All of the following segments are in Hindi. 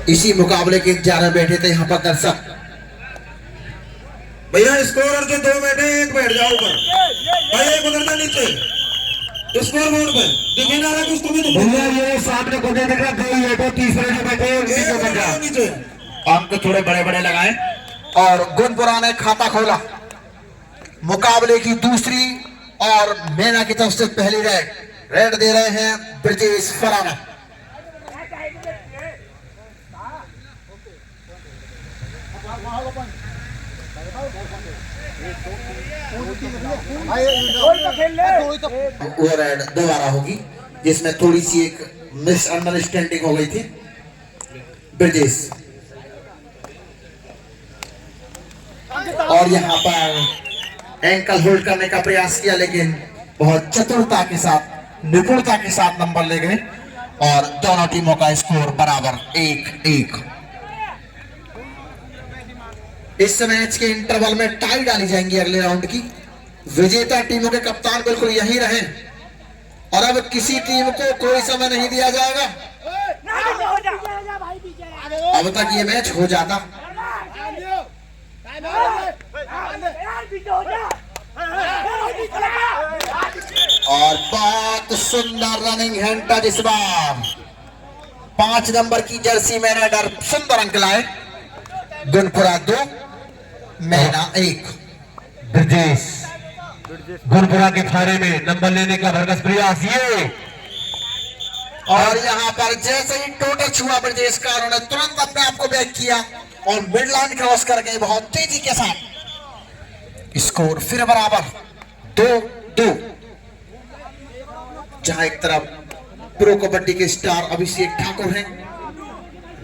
इसी मुकाबले के इंतजार में बैठे थे यहाँ पर दर्शक। भैया स्कोरर जो दो बैठे एक बैठ जाओ ऊपर भैया, एक उधर नीचे स्कोर बोर्ड पे दिखे ना रहा कुछ तुम्हें भैया ये सामने को दिख रहा है, ये तो तीसरे जो बैठे हैं नीचे अंक थोड़े बड़े बड़े लगाए और गुनपुरा ने खाता खोला। मुकाबले की दूसरी और मेना की तरफ से पहली रेड दे रहे हैं ब्रजेश फराना। वो रेड दोबारा होगी जिसमें थोड़ी सी एक मिसअंडरस्टैंडिंग हो गई थी। ब्रजेश और यहाँ पर एंकल होल्ड करने का प्रयास किया, लेकिन बहुत चतुरता के साथ निपुणता के साथ नंबर ले गए और दोनों टीमों का स्कोर बराबर 1-1। इस मैच के इंटरवल में टाई डाली जाएंगी अगले राउंड की। विजेता टीमों के कप्तान बिल्कुल यही रहे और अब किसी टीम को कोई समय नहीं दिया जाएगा। अब तक ये मैच हो जाता। और बहुत सुंदर रनिंग हैंड टच इस बार 5 नंबर की जर्सी में रेडर सुंदर अंक लाए। गुनपुरा 2 मेना 1। ब्रजेश गुनपुरा के खाने में नंबर लेने का भरकस प्रयास ये, और यहाँ पर जैसे ही टोटल छुआ ब्रजेश का, उन्होंने तुरंत अपने आप को बैक किया और मिड लाइन क्रॉस कर गए बहुत तेजी के साथ। स्कोर फिर बराबर 2-2। जहां एक तरफ प्रो कबड्डी के स्टार अभिषेक ठाकुर हैं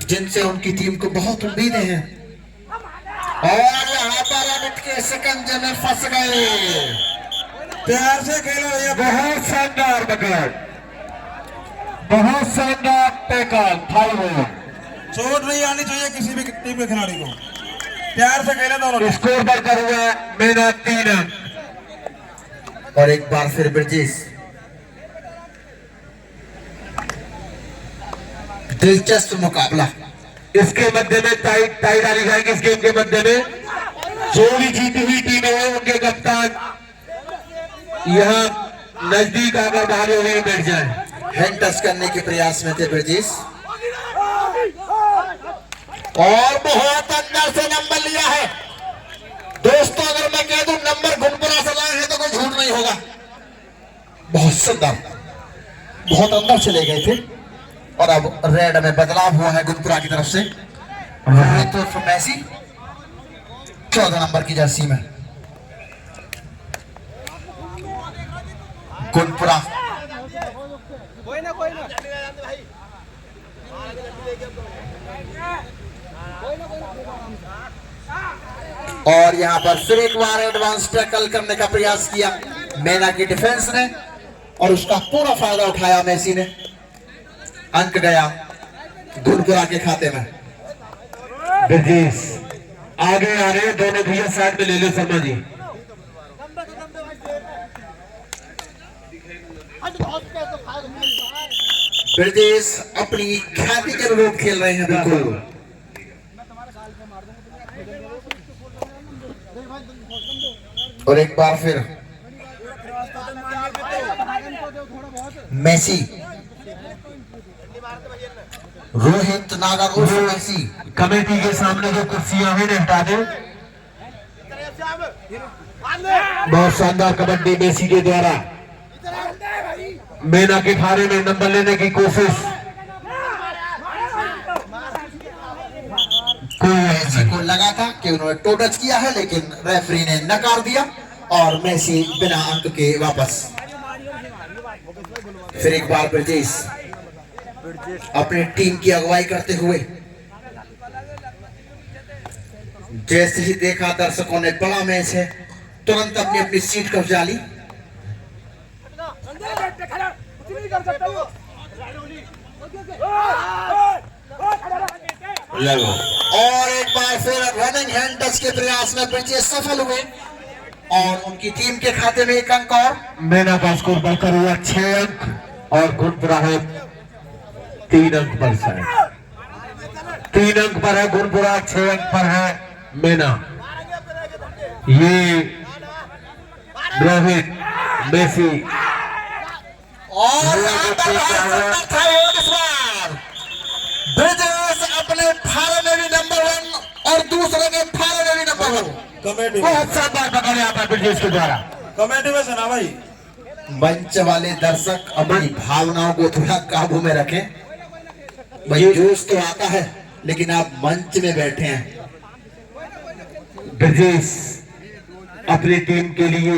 जिनसे उनकी टीम को बहुत उम्मीदें हैं, और यहाँ पर अमित के शिकंजे में फंस गए। प्यार से खेलो भैया, बहुत शानदार पकड़, बहुत शानदार टैकल था। चोट नहीं आनी चाहिए किसी भी टीम के खिलाड़ी को, प्यार से खेले दोनों। स्कोर बढ़कर हुआ मेना 3 अंक। और एक बार फिर ब्रजेश। दिलचस्प मुकाबला। इसके मध्य में टाई डाली जाएगी। इस गेम के मध्य में जो भी जीती हुई टीमें हैं उनके कप्तान यहाँ नजदीक आकर बाहर हो गए बैठ जाए। हैंड टच करने के प्रयास में थे ब्रजेश और बहुत अंदर से नंबर लिया है। दोस्तों अगर मैं कह दूं नंबर गुनपुरा से लाए हैं तो कोई झूठ नहीं होगा। बहुत सुंदर, बहुत अंदर से ले गए थे और अब रेड में बदलाव हुआ है गुनपुरा की तरफ से। तो मैसी 14 नंबर की जर्सी में गुनपुरा। और यहां पर फिर एक बार एडवांस टैकल करने का प्रयास किया मेना की डिफेंस ने और उसका पूरा फायदा उठाया मेसी ने। अंक गया गुनपुरा के खाते में। ब्रजेश आगे आ रहे, दोनों भैया साइड में ले लो शर्मा जी। ब्रजेश अपनी ख्याति के अनुरूप खेल रहे हैं बिल्कुल। और एक बार फिर मेसी, रोहित नागर उर्फ मेसी। कमेटी के सामने जो कुर्सियां हैं हटा दो। बहुत शानदार कबड्डी मेसी के द्वारा मेना के खाने में नंबर लेने की कोशिश। मेसी को लगा था कि उन्होंने टो टच किया है, लेकिन रेफरी ने नकार दिया और मेसी बिना अंक के वापस। फिर एक बार ब्रजेश अपनी टीम की अगुवाई करते हुए। जैसे ही देखा दर्शकों ने बड़ा मैच है, तुरंत अपनी अपनी सीट कब्जा ली। और एक बार फिर रनिंग हैंड टच के प्रयास में ब्रजेश सफल हुए और उनकी टीम के खाते में 1 अंक। और मेना का स्कोर बढ़कर हुआ 6 अंक और गुनपुरा है 3 अंक पर शायद। 3 अंक पर है गुरपुरा, 6 अंक पर है मेना। ये रोहित मेसी और यहाँ पर बहुत था इस बार ब्रिजेश अपने फारे में भी नंबर 1 और दूसरे के फारे में भी नंबर 1। कमेटी बहुत शानदार पकड़ यहाँ पर ब्रिजेश के द्वारा। कमेटी में सुना भाई। मंच वाले दर्शक अपनी भावनाओं को थोड़ा काबू में रखें। भाई जोश तो आता है लेकिन आप मंच में बैठे हैं। ब्रिजेश अपनी टीम के लिए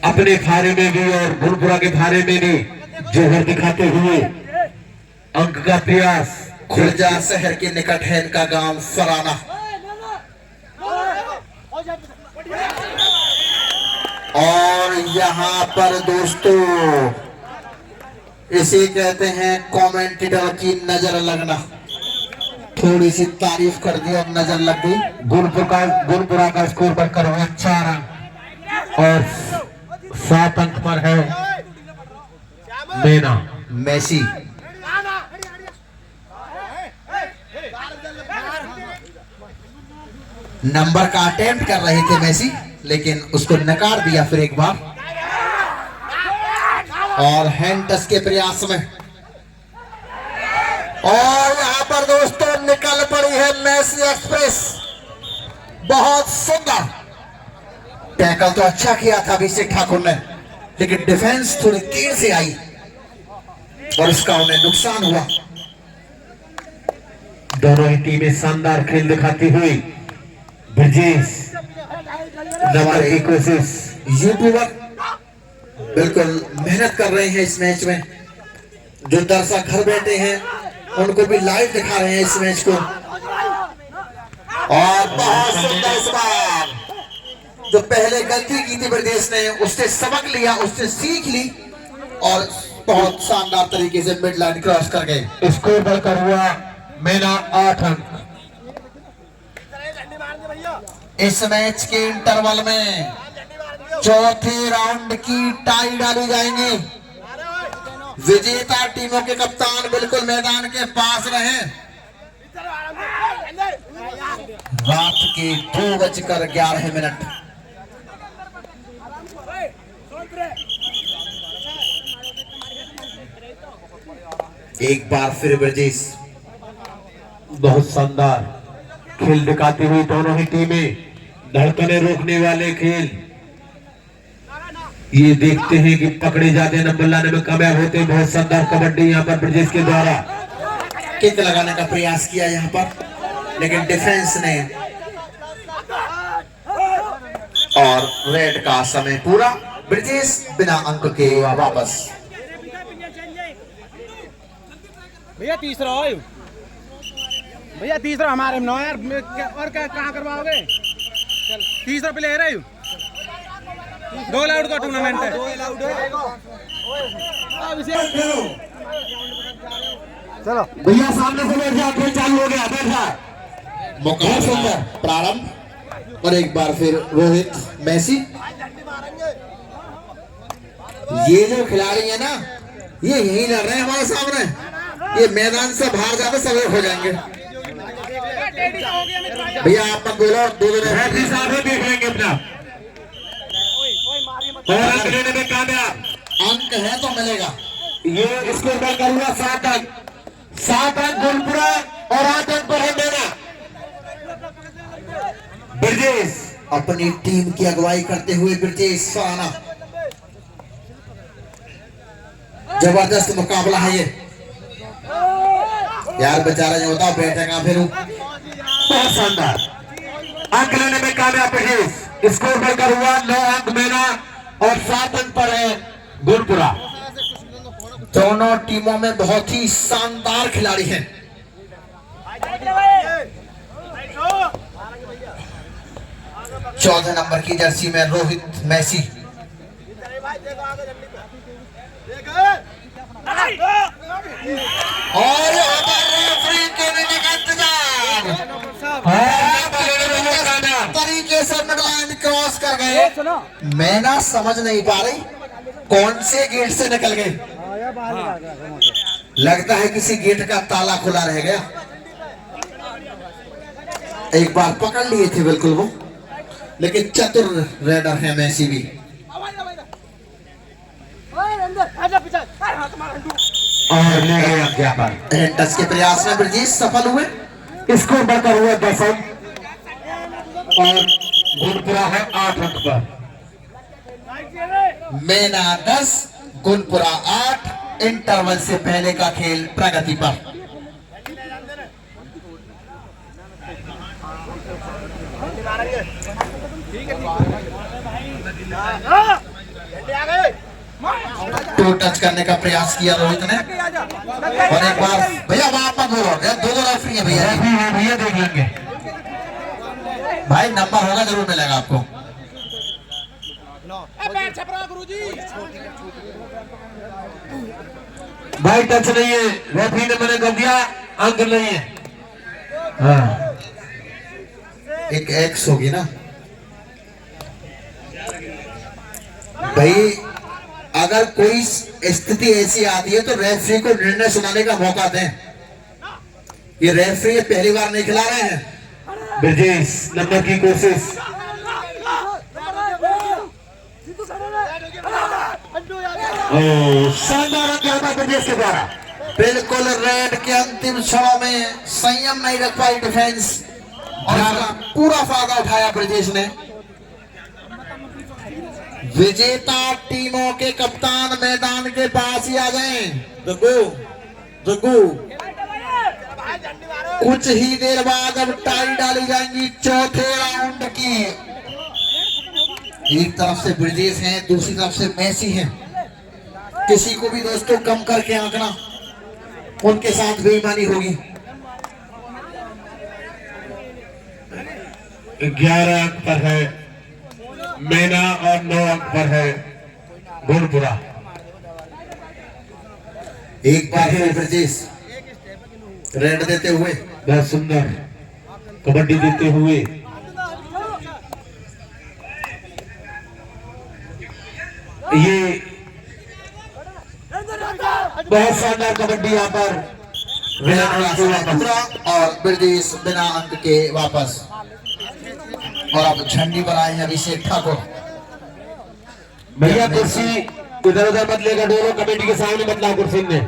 अपने फारे में भी और गुरपुरा के फारे में भी जोहर दिखाते हुए अंक का प्रयास। खुर्जा शहर के निकट है इनका गांव फराना। और यहाँ पर दोस्तों इसे कहते हैं कमेंटेटर की नजर लगना। थोड़ी सी तारीफ कर दी और नजर लग गई। गुरपुरा का स्कोर बढ़कर हुआ 4 अंक और 7 अंक पर है मेना। मेसी नंबर का अटेम्प्ट कर रहे थे मेसी, लेकिन उसको नकार दिया फिर एक बार। और हैंड टच के प्रयास में और यहाँ पर दोस्तों निकल पड़ी है मेसी एक्सप्रेस। बहुत सुंदर टैकल तो अच्छा किया था अभिषेक ठाकुर ने, लेकिन डिफेंस थोड़ी देर से आई और इसका उन्हें नुकसान हुआ। दोनों ही टीमें शानदार खेल दिखाती हुई। ब्रिजेश नंबर की कोशिश। यूट्यूबर बिल्कुल मेहनत कर रहे हैं इस मैच में। जो दर्शक घर बैठे हैं उनको भी लाइव दिखा रहे हैं इस मैच को। और बहुत सुंदर इस बार जो पहले गलती की थी ब्रिजेश ने, उससे सबक लिया, उससे सीख ली और बहुत शानदार तरीके से मिड लाइन क्रॉस कर गए। स्कोर बढ़कर हुआ मेना 8 अंक। इस मैच के इंटरवल में चौथे राउंड की टाई डाली जाएंगी। विजेता टीमों के कप्तान बिल्कुल मैदान के पास रहे। रात के 2:11 एक बार फिर ब्रिजेश बहुत शानदार खेल दिखाती हुई दोनों ही टीमें। धड़कने रोकने वाले खेल। ये देखते हैं कि पकड़े जाते हैं, नंबर लाने में कामयाब होते हैं। बहुत शानदार कबड्डी यहाँ पर ब्रिजेश के द्वारा। किक लगाने का प्रयास किया यहाँ पर, लेकिन डिफेंस ने। और रेड का समय पूरा। ब्रिजेश बिना अंक के वापस। भैया तीसरा हो भैया, तीसरा हमारे नौ यार। और क्या कहाँ करवाओगे? तीसरा प्लेयर है। 2 अलाउड का टूर्नामेंट है। चलो भैया सामने से बैठ जाओ, खेल चालू हो गया, बैठ जाओ। बहुत सुंदर प्रारंभ और एक बार फिर रोहित मेसी। ये जो खिलाड़ी है ना, ये यही लड़ रहे हैं हमारे सामने। ये मैदान से बाहर जाते सब एक हो जाएंगे। भैया आप मत बोलो, रेफरी साहब ही देख लेंगे अपना। और अंक लेने में कामयाब। अंक है तो मिलेगा। ये स्कोर बढ़कर हुआ 7 अंक। 7 अंक गुरपुरा और 8 अंक पर है मेना। ब्रिजेश अपनी टीम की अगुवाई करते हुए ब्रिजेश फराना। जबरदस्त मुकाबला है ये यार। बेचारा जो होता बैठेगा फिर। बहुत शानदार अंक लेने में कामयाब ब्रिजेश। स्कोर बढ़कर हुआ 9 अंक मेना और 7 अंक पर है गुरपुरा। दोनों टीमों में बहुत ही शानदार खिलाड़ी हैं। 14 नंबर की जर्सी में रोहित मेसी। और यहाँ पर रेफरी के देने का इंतजार। तरीके से मिडलाइन क्रॉस कर गए। मैं ना समझ नहीं पा रही कौन से गेट से निकल गए। लगता है किसी गेट का ताला खुला रह गया। एक बार पकड़ लिए थे बिल्कुल वो, लेकिन चतुर रेडर है मैसी भी। और ले गए अंक पर। हैंड टच के प्रयास में ब्रजेश सफल हुए। स्कोर बढ़कर हुआ 10 अंक और गुणपुरा है 8 अंक पर। मेना 10, गुणपुरा 8। इंटरवल से पहले का खेल प्रगति पर। टू टच करने का प्रयास किया रोहित ने, और एक बार भैया वहां पर दो रेफरी है भैया। भैया देख लेंगे भाई, नंबर होगा जरूर मिलेगा आपको। भाई टच नहीं है, रेफरी ने मना कर दिया, अंक नहीं है। हाँ, एक एक्स होगी ना भाई। अगर कोई स्थिति ऐसी आती है तो रेफरी को निर्णय सुनाने का मौका दें। ये रेफरी पहली बार नहीं खिला रहे हैं। ब्रजेश नंबर की कोशिश। शानदार अंक ब्रजेश के द्वारा। बिल्कुल रेड के अंतिम क्षणों में संयम नहीं रख पाई डिफेंस, और उसका पूरा फायदा उठाया ब्रजेश ने। विजेता टीमों के कप्तान मैदान के पास ही आ जाएं। जग्गू कुछ ही देर बाद अब टाई डाली जाएंगी चौथे राउंड की। एक तरफ से ब्रजेश हैं, दूसरी तरफ से मैसी हैं। किसी को भी दोस्तों कम करके आंकना, उनके साथ बेईमानी होगी। 11 अंक पर है मेना और 9 अंक पर है गुणपुरा। एक बार फिर ब्रजेश रेड देते हुए, बहुत सुंदर कबड्डी देते हुए। ये बहुत शानदार कबड्डी यहाँ पर बिना और ब्रजेश बिना अंक के वापस। और अब झंडी बनाई है अभिषेक ठाकुर। भैया कुर्सी इधर उधर मत लेकर डोरो, कमेटी के सामने मत लाओ कुर्सी ने।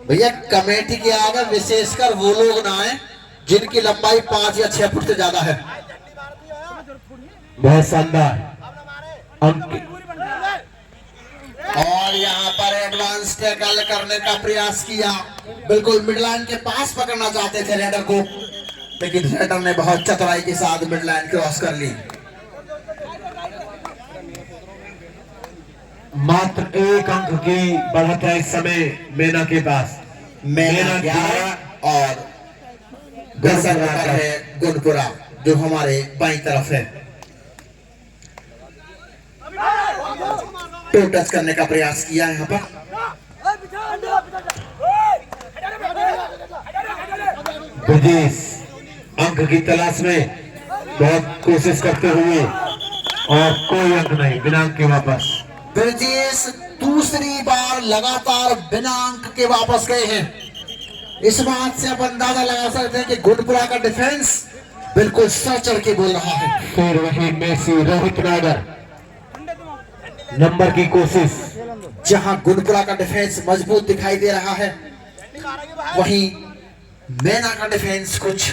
भैया कमेटी के आगे विशेषकर वो लोग ना आए जिनकी लंबाई 5 या 6 फुट से ज्यादा है। बहुत शानदार अंक। और यहाँ पर एडवांस टैकल करने का प्रयास किया, बिल्कुल मिडलाइन के पास पकड़ना चाहते थे रेडर को, लेकिन रेडर ने बहुत चतुराई के साथ मिडलाइन क्रॉस कर ली। मात्र 1 अंक की बढ़त है इस समय मेना के पास। मेना 11 और 10 अंक पर है गुणपुरा, जो हमारे बाईं तरफ है। टू टच करने का प्रयास किया यहाँ पर। ब्रजेश अंक की तलाश में बहुत कोशिश करते हुए, और कोई अंक नहीं, बिना अंक के वापस। ब्रजेश दूसरी बार लगातार बिना अंक के वापस गए हैं। इस बात से आप अंदाजा लगा सकते हैं कि गुणपुरा का डिफेंस बिल्कुल सर चढ़ के बोल रहा है। फिर वही मेसी रोहित नागर नंबर की कोशिश। जहां गुणपुरा का डिफेंस मजबूत दिखाई दे रहा है, वहीं मेना का डिफेंस कुछ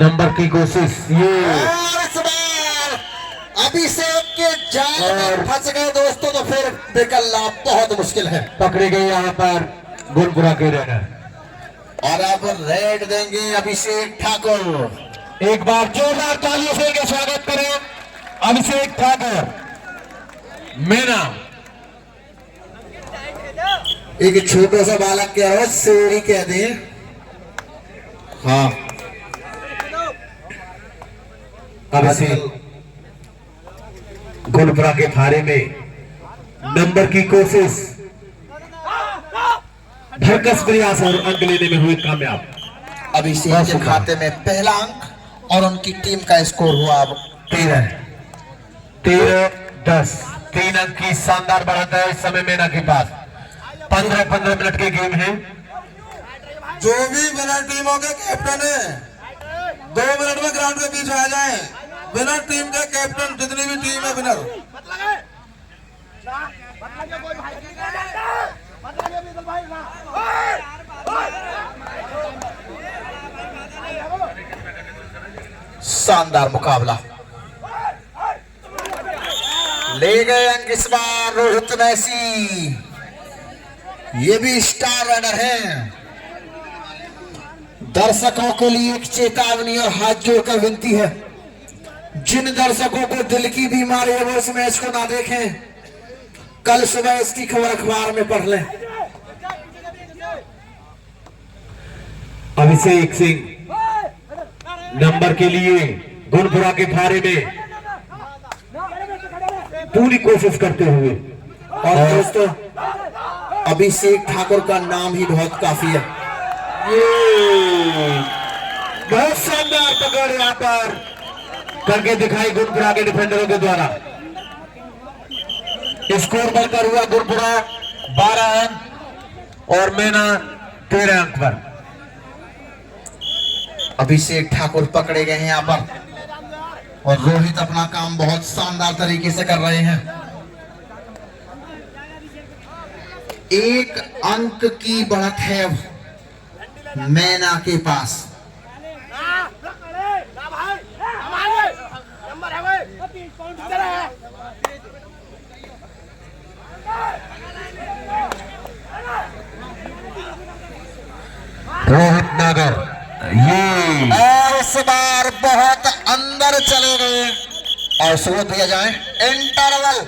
नंबर की कोशिश। ये और इस बार अभिषेक के जाल में फंस गए दोस्तों, तो फिर निकलना बहुत मुश्किल है। पकड़े गए यहाँ पर गुणपुरा के रेडर। और अब रेड देंगे अभिषेक ठाकुर। एक बार जोरदार तालियों से इनका स्वागत करें अभिषेक ठाकुर। मेना एक छोटा सा बालक क्या है, सेड़ी कह दे। हाँ, अभिषेक गुणपुरा के फारे में नंबर की कोशिश, भरकस प्रयास और अंक लेने में हुए कामयाब। अभिषेक के खाते में पहला अंक और उनकी टीम का स्कोर हुआ अब 13-10। 3 अंक की शानदार बढ़त है इस समय मेना के पास। 15-15 मिनट के गेम है। जो भी विनर टीमों के कैप्टन है 2 मिनट में ग्राउंड के बीच आ जाए। विनर टीम के कैप्टन जितनी भी टीम है विनर। शानदार मुकाबला, ले गए अंक इस बार रोहित मैसी। ये भी स्टार रनर हैं। दर्शकों के लिए एक चेतावनी और हाथ जोड़कर विनती है, जिन दर्शकों को दिल की बीमारी है वो इस मैच को ना देखें, कल सुबह इसकी खबर अखबार में पढ़ लें। अभिषेक सिंह नंबर के लिए गुनपुरा के फारे में पूरी कोशिश करते हुए, और दोस्तों अभिषेक ठाकुर का नाम ही बहुत काफी है। ये बहुत शानदार पकड़ यहाँ पर करके दिखाई गुनपुरा के डिफेंडरों के द्वारा। स्कोर बढ़कर हुआ गुनपुरा 12 अंक और मैना 13 अंक पर। अभिषेक ठाकुर पकड़े गए हैं यहाँ पर और रोहित अपना काम बहुत शानदार तरीके से कर रहे हैं। 1 अंक की बढ़त है मैना के पास। रोहित नागर ये और इस बार बहुत अंदर चले गए और शुरू दिया जाए इंटरवल।